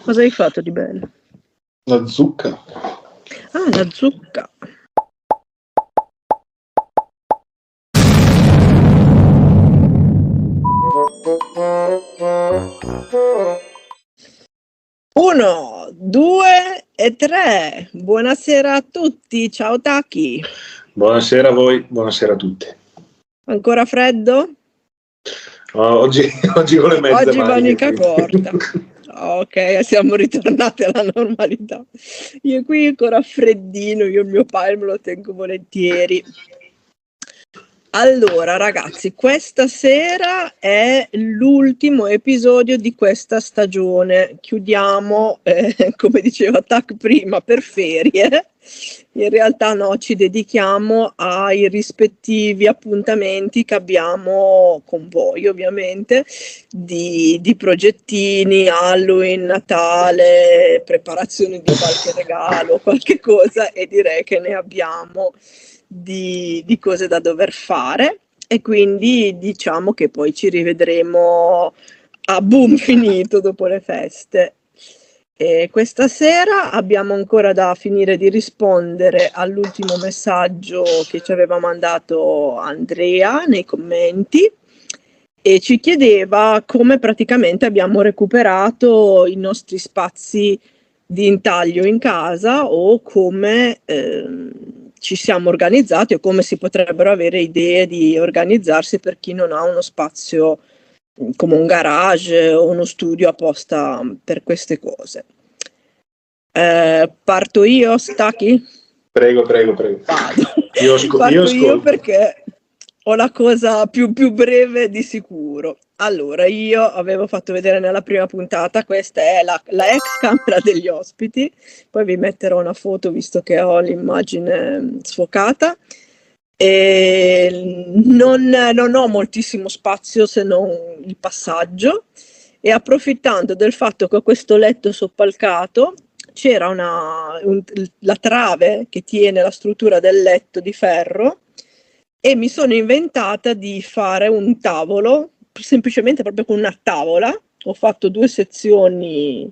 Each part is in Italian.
Cosa hai fatto di bello? La zucca. Ah, la zucca. Uno, due e tre. Buonasera a tutti. Ciao Taki. Buonasera a voi, buonasera a tutti. Ancora freddo? Oggi con le mezze Oggi manica maniche. corta. Ok, siamo ritornati alla normalità. Io qui ancora freddino, io il mio pane me lo tengo volentieri. Allora, ragazzi, questa sera è l'ultimo episodio di questa stagione. Chiudiamo, come diceva Tac prima, per ferie. In realtà no, ci dedichiamo ai rispettivi appuntamenti che abbiamo con voi, ovviamente, di progettini, Halloween, Natale, preparazione di qualche regalo, qualche cosa, e direi che ne abbiamo di cose da dover fare, e quindi diciamo che poi ci rivedremo a boom finito dopo le feste. E questa sera abbiamo ancora da finire di rispondere all'ultimo messaggio che ci aveva mandato Andrea nei commenti, e ci chiedeva come praticamente abbiamo recuperato i nostri spazi di intaglio in casa, o come ci siamo organizzati, o come si potrebbero avere idee di organizzarsi per chi non ha uno spazio come un garage o uno studio apposta per queste cose. Parto io, Stacchi? Prego. Vado. Io Parto io ascolto. perché ho la cosa più breve di sicuro. Allora, io avevo fatto vedere nella prima puntata, questa è la ex camera degli ospiti, poi vi metterò una foto visto che ho l'immagine sfocata. E non ho moltissimo spazio se non il passaggio, e approfittando del fatto che ho questo letto soppalcato, c'era la trave che tiene la struttura del letto di ferro, e mi sono inventata di fare un tavolo, semplicemente proprio con una tavola. Ho fatto 2 sezioni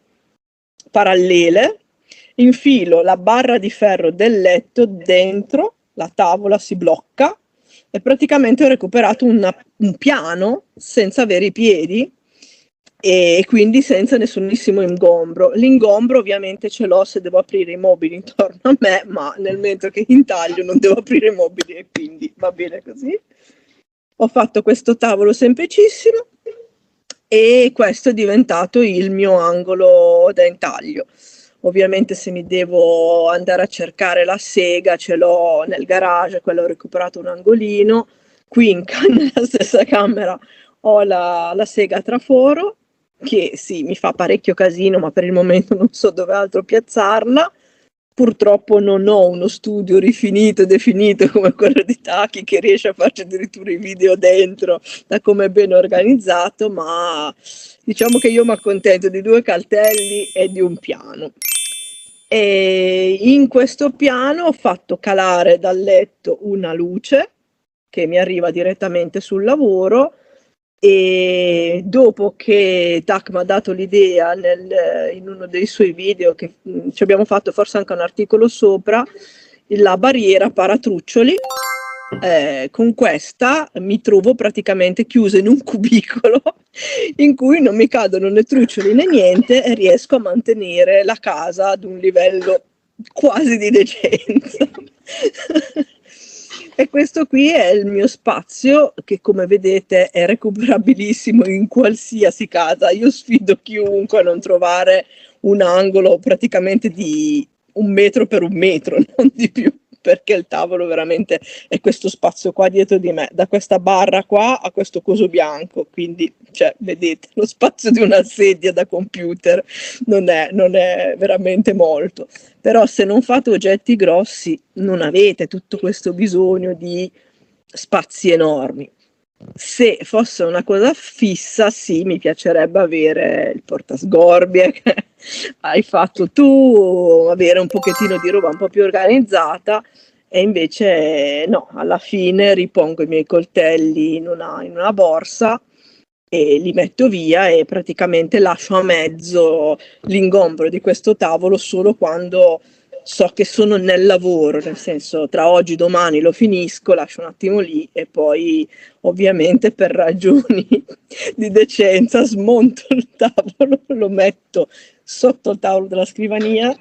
parallele, infilo la barra di ferro del letto dentro, la tavola si blocca, e praticamente ho recuperato un piano senza avere i piedi, e quindi senza nessunissimo ingombro. L'ingombro ovviamente ce l'ho se devo aprire i mobili intorno a me, ma nel mentre che intaglio non devo aprire i mobili, e quindi va bene così. Ho fatto questo tavolo semplicissimo, e questo è diventato il mio angolo da intaglio. Ovviamente se mi devo andare a cercare la sega ce l'ho nel garage, quello ho recuperato un angolino. Qui nella stessa camera ho la sega a traforo, che sì, mi fa parecchio casino, ma per il momento non so dove altro piazzarla. Purtroppo non ho uno studio rifinito e definito come quello di Taki, che riesce a farci addirittura i video dentro, da come è ben organizzato, ma diciamo che io mi accontento di 2 caltelli e di un piano. E in questo piano ho fatto calare dal letto una luce che mi arriva direttamente sul lavoro, e dopo che Tac mi ha dato l'idea in uno dei suoi video, che ci abbiamo fatto forse anche un articolo sopra, la barriera paratruccioli, con questa mi trovo praticamente chiusa in un cubicolo in cui non mi cadono né truccioli né niente, e riesco a mantenere la casa ad un livello quasi di decenza. E questo qui è il mio spazio, che come vedete è recuperabilissimo in qualsiasi casa. Io sfido chiunque a non trovare un angolo praticamente di 1 metro per 1 metro, non di più, perché il tavolo veramente è questo spazio qua dietro di me, da questa barra qua a questo coso bianco, quindi cioè, vedete, lo spazio di una sedia da computer non è veramente molto. Però se non fate oggetti grossi non avete tutto questo bisogno di spazi enormi. Se fosse una cosa fissa, sì, mi piacerebbe avere il portasgorbie che hai fatto tu, avere un pochettino di roba un po' più organizzata, e invece no, alla fine ripongo i miei coltelli in una borsa, e li metto via e praticamente lascio a mezzo l'ingombro di questo tavolo solo quando so che sono nel lavoro, nel senso tra oggi e domani lo finisco, lascio un attimo lì e poi ovviamente per ragioni di decenza smonto il tavolo, lo metto sotto il tavolo della scrivania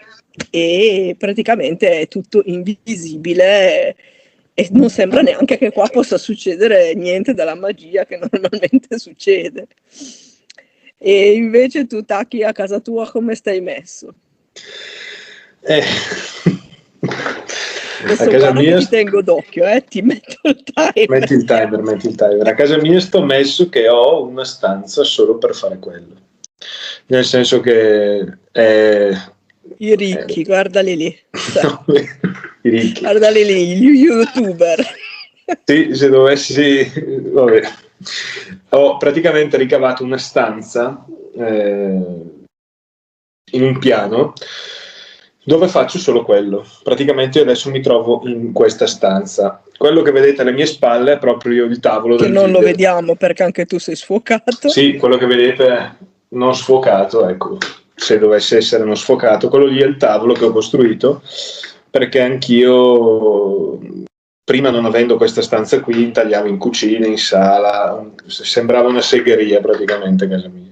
e praticamente è tutto invisibile e non sembra neanche che qua possa succedere niente della magia che normalmente succede. E invece tu, Taki, a casa tua come stai messo? Adesso A casa mia ti tengo d'occhio, ti metto il timer. Metti il timer. A casa mia sto messo che ho una stanza solo per fare quello. Nel senso che i ricchi, guardali lì. No, i ricchi. Guardali lì, gli youtuber. Sì, se dovessi... Vabbè. Ho praticamente ricavato una stanza in un piano dove faccio solo quello. Praticamente io adesso mi trovo in questa stanza. Quello che vedete alle mie spalle è proprio il tavolo che del non video. Lo vediamo perché anche tu sei sfocato. Sì, quello che vedete è non sfocato, ecco, se dovesse essere non sfocato, quello lì è il tavolo che ho costruito, perché anch'io, prima non avendo questa stanza qui, intagliavo in cucina, in sala, sembrava una segheria praticamente casa mia.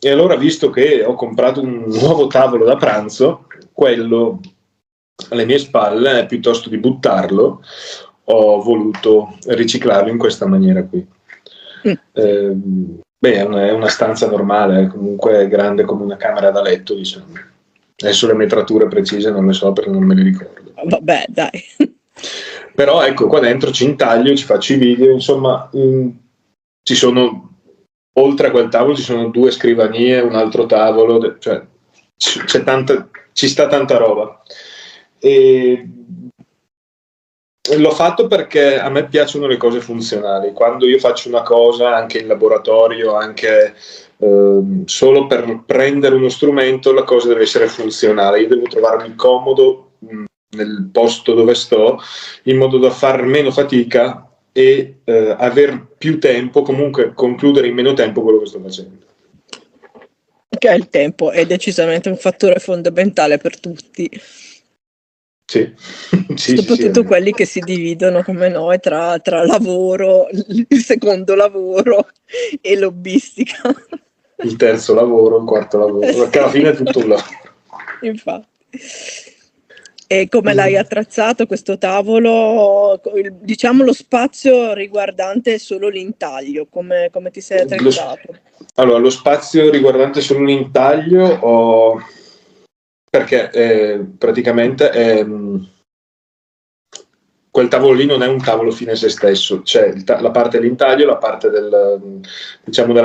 E allora, visto che ho comprato un nuovo tavolo da pranzo, quello alle mie spalle, piuttosto di buttarlo, ho voluto riciclarlo in questa maniera qui. È una stanza normale, comunque è grande come una camera da letto, diciamo. Adesso le metrature precise non le so perché non me le ricordo. Vabbè, dai. Però ecco, qua dentro ci intaglio, ci faccio i video, insomma, ci sono... Oltre a quel tavolo ci sono 2 scrivanie, un altro tavolo, cioè ci sta tanta roba. E l'ho fatto perché a me piacciono le cose funzionali. Quando io faccio una cosa, anche in laboratorio, anche solo per prendere uno strumento, la cosa deve essere funzionale. Io devo trovarmi comodo nel posto dove sto, in modo da far meno fatica e aver più tempo, comunque concludere in meno tempo quello che sto facendo. Che il tempo è decisamente un fattore fondamentale per tutti. Sì. Soprattutto quelli che si dividono come noi tra lavoro, il secondo lavoro e lobbistica. Il terzo lavoro, il quarto lavoro, perché alla fine è tutto un lavoro. Infatti. E come l'hai attrezzato questo tavolo? Diciamo lo spazio riguardante solo l'intaglio, come ti sei attrezzato? Allora, lo spazio riguardante solo l'intaglio perché praticamente quel tavolo lì non è un tavolo fine a se stesso, c'è la parte dell'intaglio, la parte della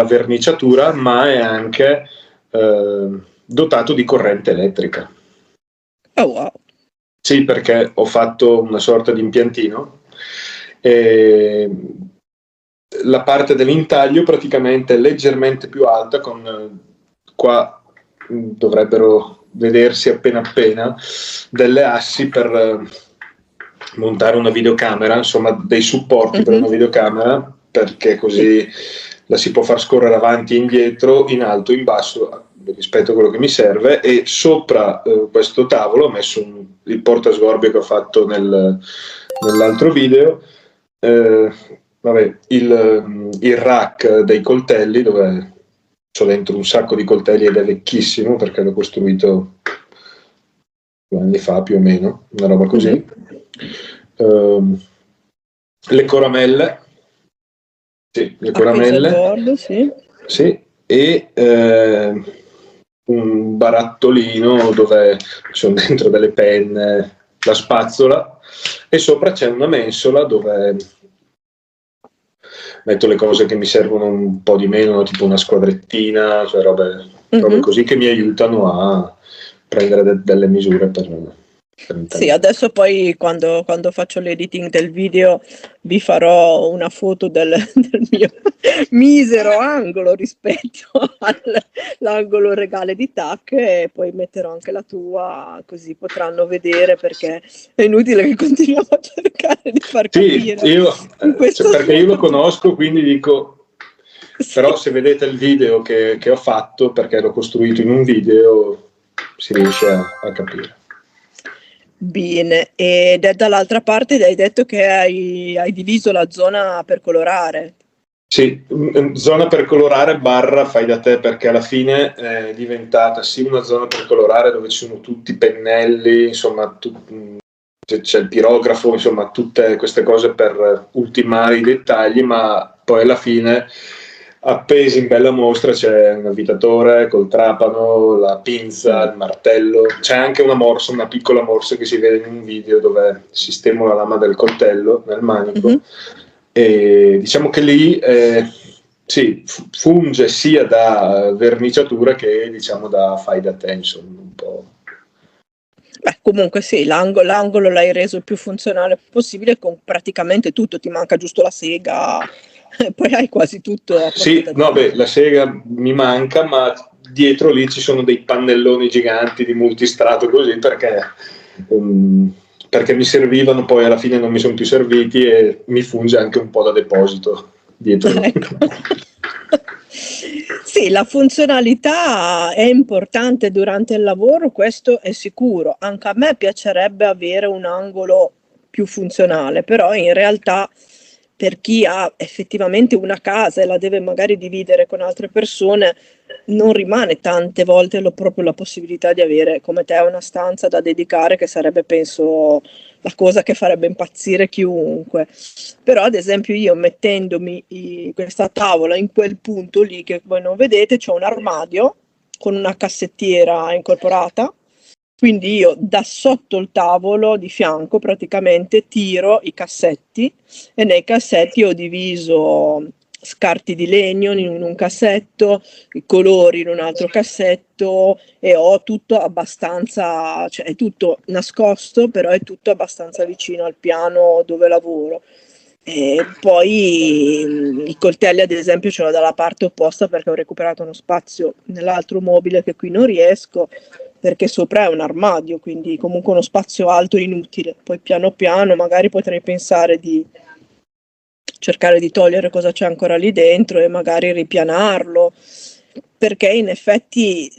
verniciatura, ma è anche dotato di corrente elettrica. Oh wow! Sì, perché ho fatto una sorta di impiantino e la parte dell'intaglio praticamente è leggermente più alta, qua dovrebbero vedersi appena delle assi per montare una videocamera, insomma dei supporti per una videocamera, perché così la si può far scorrere avanti e indietro, in alto e in basso rispetto a quello che mi serve. E sopra questo tavolo ho messo il portasgorbio che ho fatto nell'altro video, il rack dei coltelli, dove c'ho dentro un sacco di coltelli ed è vecchissimo perché l'ho costruito 2 anni fa più o meno, una roba così. Le coramelle, Bordo, sì, e un barattolino dove sono dentro delle penne, la spazzola, e sopra c'è una mensola dove metto le cose che mi servono un po' di meno, tipo una squadrettina, cioè robe così che mi aiutano a prendere delle misure Sì, adesso poi quando faccio l'editing del video vi farò una foto del mio misero angolo rispetto all'angolo regale di TAC, e poi metterò anche la tua, così potranno vedere, perché è inutile che continuiamo a cercare di far capire. Sì, perché io lo conosco, quindi dico, però se vedete il video che ho fatto, perché l'ho costruito in un video, si riesce a capire. Bene, e dall'altra parte hai detto che hai diviso la zona per colorare. Sì, zona per colorare / fai da te, perché alla fine è diventata sì una zona per colorare dove ci sono tutti i pennelli, insomma c'è il pirografo, insomma tutte queste cose per ultimare i dettagli, ma poi alla fine appesi in bella mostra c'è un avvitatore col trapano, la pinza, il martello, c'è anche una piccola morsa che si vede in un video dove sistemo la lama del coltello nel manico, e diciamo che lì sì, funge sia da verniciatura che diciamo da fai da te, insomma, un po'. Beh, comunque sì, l'angolo l'hai reso il più funzionale possibile con praticamente tutto, ti manca giusto la sega, poi hai quasi tutto. Sì, no, la sega mi manca, ma dietro lì ci sono dei pannelloni giganti di multistrato così, perché mi servivano, poi alla fine non mi sono più serviti e mi funge anche un po' da deposito dietro. Ecco. Sì, la funzionalità è importante durante il lavoro, questo è sicuro. Anche a me piacerebbe avere un angolo più funzionale, però in realtà per chi ha effettivamente una casa e la deve magari dividere con altre persone, non rimane tante volte proprio la possibilità di avere come te una stanza da dedicare, che sarebbe, penso, la cosa che farebbe impazzire chiunque. Però ad esempio io, mettendomi questa tavola in quel punto lì che voi non vedete, c'è un armadio con una cassettiera incorporata, quindi io da sotto il tavolo di fianco praticamente tiro i cassetti, e nei cassetti ho diviso scarti di legno in un cassetto, i colori in un altro cassetto, e ho tutto abbastanza, cioè è tutto nascosto, però è tutto abbastanza vicino al piano dove lavoro. E poi i coltelli ad esempio ce l'ho dalla parte opposta, perché ho recuperato uno spazio nell'altro mobile che qui non riesco, perché sopra è un armadio, quindi comunque uno spazio alto inutile. Poi piano piano magari potrei pensare di cercare di togliere cosa c'è ancora lì dentro e magari ripianarlo, perché in effetti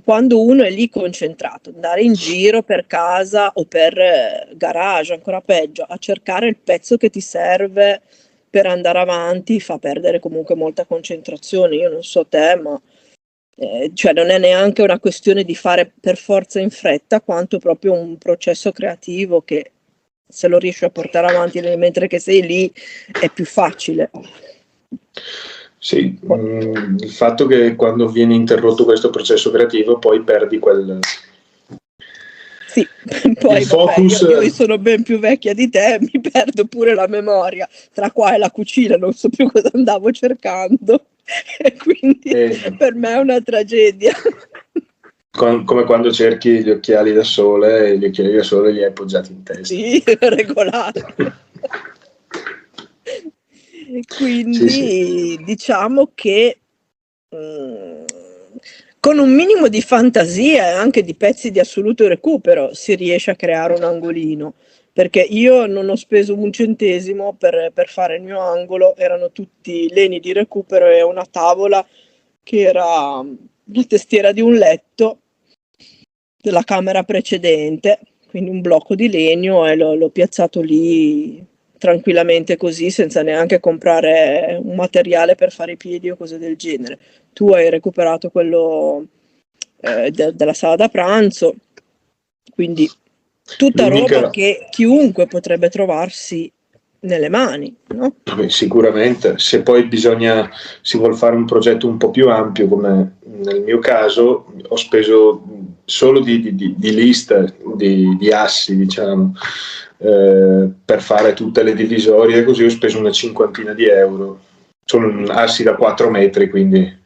quando uno è lì concentrato, andare in giro per casa o per garage, ancora peggio, a cercare il pezzo che ti serve per andare avanti, fa perdere comunque molta concentrazione. Io non so te, ma cioè non è neanche una questione di fare per forza in fretta, quanto proprio un processo creativo che, se lo riesci a portare avanti mentre che sei lì, è più facile. Sì, il fatto che quando viene interrotto questo processo creativo poi perdi quel... Sì, poi il focus... io sono ben più vecchia di te, mi perdo pure la memoria, tra qua e la cucina non so più cosa andavo cercando, e quindi per me è una tragedia. Come quando cerchi gli occhiali da sole e gli occhiali da sole li hai appoggiati in testa. Sì, regolati. Quindi sì. Diciamo che con un minimo di fantasia e anche di pezzi di assoluto recupero si riesce a creare un angolino, perché io non ho speso un centesimo per fare il mio angolo, erano tutti legni di recupero e una tavola che era una testiera di un letto della camera precedente, quindi un blocco di legno, e l'ho piazzato lì tranquillamente così, senza neanche comprare un materiale per fare i piedi o cose del genere. Tu hai recuperato quello della sala da pranzo, quindi tutta roba che chiunque potrebbe trovarsi nelle mani, no? Sicuramente, se poi si vuol fare un progetto un po' più ampio, come nel mio caso, ho speso solo di liste, di assi, diciamo, per fare tutte le divisorie, così ho speso una cinquantina di euro. Sono assi da 4 metri, quindi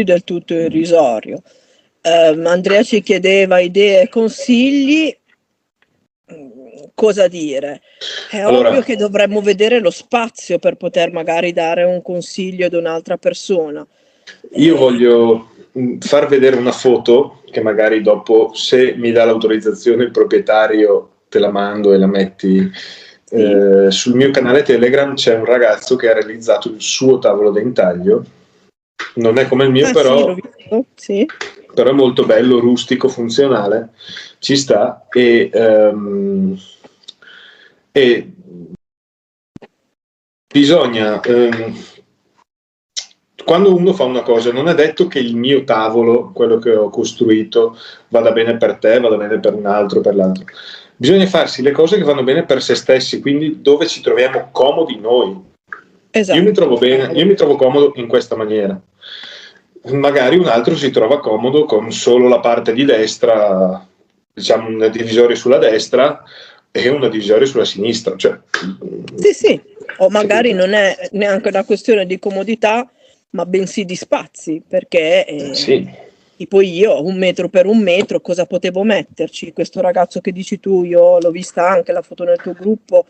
del tutto irrisorio. Andrea ci chiedeva idee e consigli. cosa dire. È Allora, ovvio che dovremmo vedere lo spazio per poter magari dare un consiglio ad un'altra persona. io voglio far vedere una foto che magari dopo, se mi dà l'autorizzazione il proprietario, te la mando e la metti. Sì. Sul mio canale Telegram c'è un ragazzo che ha realizzato il suo tavolo da intaglio. Non è come il mio, Sì, l'ho visto, sì. però è molto bello, rustico, funzionale, ci sta. E bisogna, quando uno fa una cosa, non è detto che il mio tavolo, quello che ho costruito, vada bene per te, vada bene per un altro, per l'altro. Bisogna farsi le cose che vanno bene per se stessi, quindi dove ci troviamo comodi noi. Esatto. Io mi trovo bene, io mi trovo comodo in questa maniera. Magari un altro si trova comodo con solo la parte di destra, diciamo un divisorio sulla destra e una divisoria sulla sinistra. Cioè, Sì, o magari non è neanche una questione di comodità, ma bensì di spazi, perché sì. tipo io, 1 metro per 1 metro, cosa potevo metterci? Questo ragazzo che dici tu, io l'ho vista anche la foto nel tuo gruppo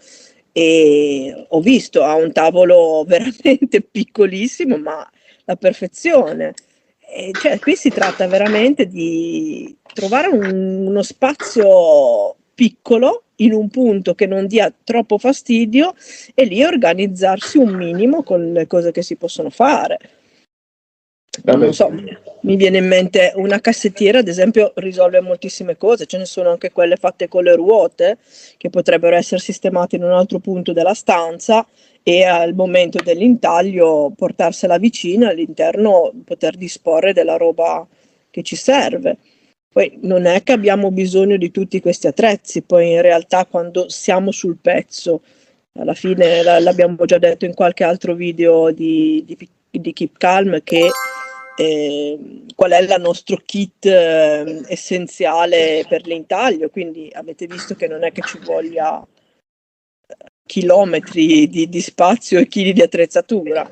e ho visto, ha un tavolo veramente piccolissimo, ma la perfezione. E cioè, qui si tratta veramente di trovare uno spazio piccolo in un punto che non dia troppo fastidio e lì organizzarsi un minimo con le cose che si possono fare. Non so, mi viene in mente una cassettiera, ad esempio, risolve moltissime cose, ce ne sono anche quelle fatte con le ruote che potrebbero essere sistemate in un altro punto della stanza e al momento dell'intaglio portarsela vicina, all'interno poter disporre della roba che ci serve. Poi non è che abbiamo bisogno di tutti questi attrezzi, poi in realtà quando siamo sul pezzo, alla fine l'abbiamo già detto in qualche altro video di Keep Calm che qual è il nostro kit essenziale per l'intaglio, quindi avete visto che non è che ci voglia chilometri di spazio e chili di attrezzatura.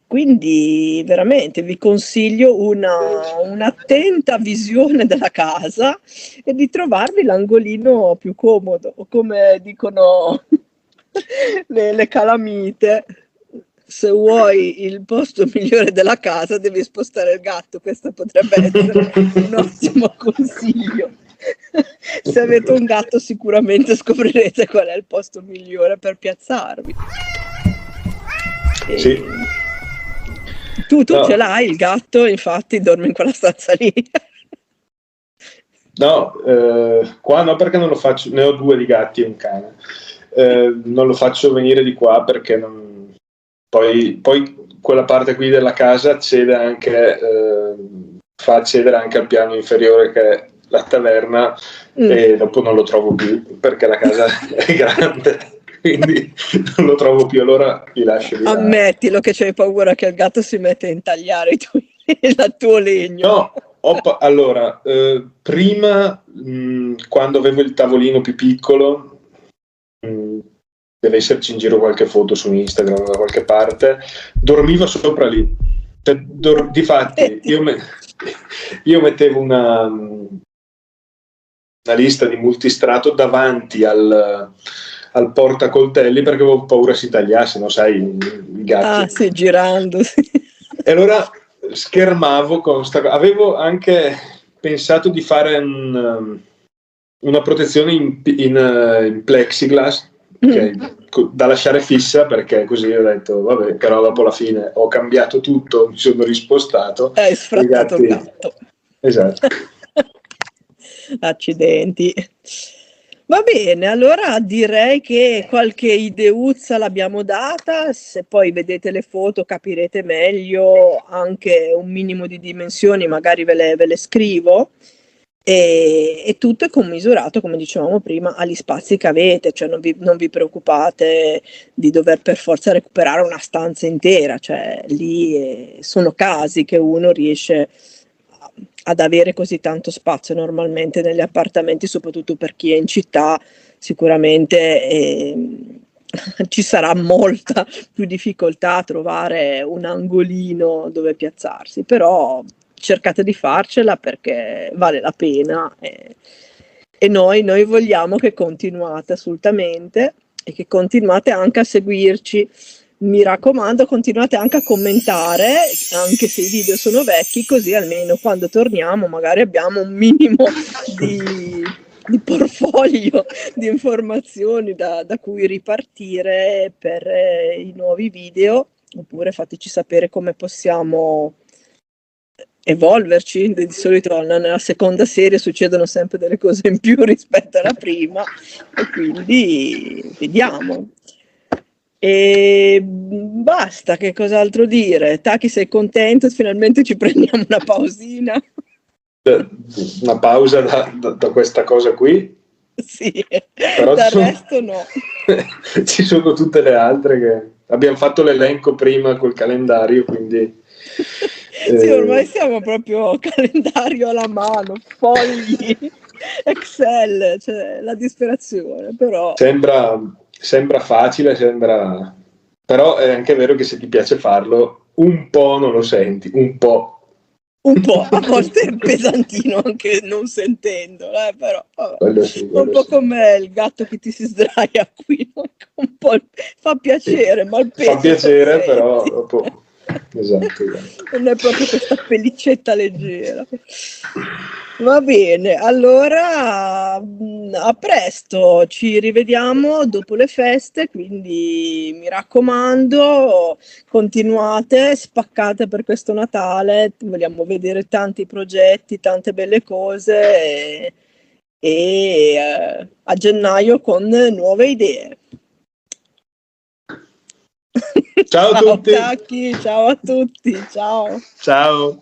Quindi veramente vi consiglio un'attenta visione della casa e di trovarvi l'angolino più comodo, o come dicono le calamite, se vuoi il posto migliore della casa devi spostare il gatto. Questo potrebbe essere un ottimo consiglio. Se avete un gatto sicuramente scoprirete qual è il posto migliore per piazzarvi. Sì. Tu ce l'hai il gatto, infatti dormi in quella stanza lì. No, qua no, perché non lo faccio, ne ho 2 di gatti e un cane. Non lo faccio venire di qua perché poi quella parte qui della casa accede anche, fa accedere anche al piano inferiore che è la taverna e dopo non lo trovo più perché la casa è grande, quindi non lo trovo più, allora li lascio lì. Ammettilo che c'hai paura che il gatto si mette a intagliare il tuo legno. No, allora, prima quando avevo il tavolino più piccolo, deve esserci in giro qualche foto su Instagram da qualche parte, dormivo sopra lì. Difatti io mettevo una lista di multistrato davanti al portacoltelli perché avevo paura si tagliasse, no, sai, i gatti. Ah, sì, girando, sì. E allora schermavo con avevo anche pensato di fare una protezione in plexiglass da lasciare fissa, perché così ho detto vabbè, però dopo alla fine ho cambiato tutto, mi sono rispostato. Hai sfrattato il gatto. Esatto. Accidenti. Va bene, allora direi che qualche ideuzza l'abbiamo data, se poi vedete le foto capirete meglio anche un minimo di dimensioni, magari ve le scrivo. E tutto è commisurato, come dicevamo prima, agli spazi che avete, cioè non vi preoccupate di dover per forza recuperare una stanza intera, cioè lì sono casi che uno riesce ad avere così tanto spazio normalmente negli appartamenti, soprattutto per chi è in città, sicuramente ci sarà molta più difficoltà a trovare un angolino dove piazzarsi, però cercate di farcela perché vale la pena e noi vogliamo che continuate assolutamente e che continuate anche a seguirci. Mi raccomando, continuate anche a commentare, anche se i video sono vecchi, così almeno quando torniamo magari abbiamo un minimo di portfolio di informazioni da cui ripartire per i nuovi video, oppure fateci sapere come possiamo evolverci. Di solito nella seconda serie succedono sempre delle cose in più rispetto alla prima, e quindi vediamo. E basta, che cos'altro dire? Taki, sei contento? Finalmente ci prendiamo una pausina? Una pausa da questa cosa qui? Sì, però dal resto no. Ci sono tutte le altre che abbiamo fatto l'elenco prima col calendario, quindi sì, ormai siamo proprio calendario alla mano, fogli, Excel, cioè la disperazione, però sembra facile, però è anche vero che se ti piace farlo un po' non lo senti, un po'. A volte è pesantino anche non sentendo, però vabbè. Sì, un po' sì. come il gatto che ti si sdraia qui, un po' fa piacere, ma il peso fa piacere, però dopo esatto. Non è proprio questa pellicetta leggera. Va bene, allora a presto, ci rivediamo dopo le feste, quindi mi raccomando, continuate, spaccate per questo Natale, vogliamo vedere tanti progetti, tante belle cose e a gennaio con nuove idee. Ciao a tutti. Taki, ciao a tutti, ciao. Ciao.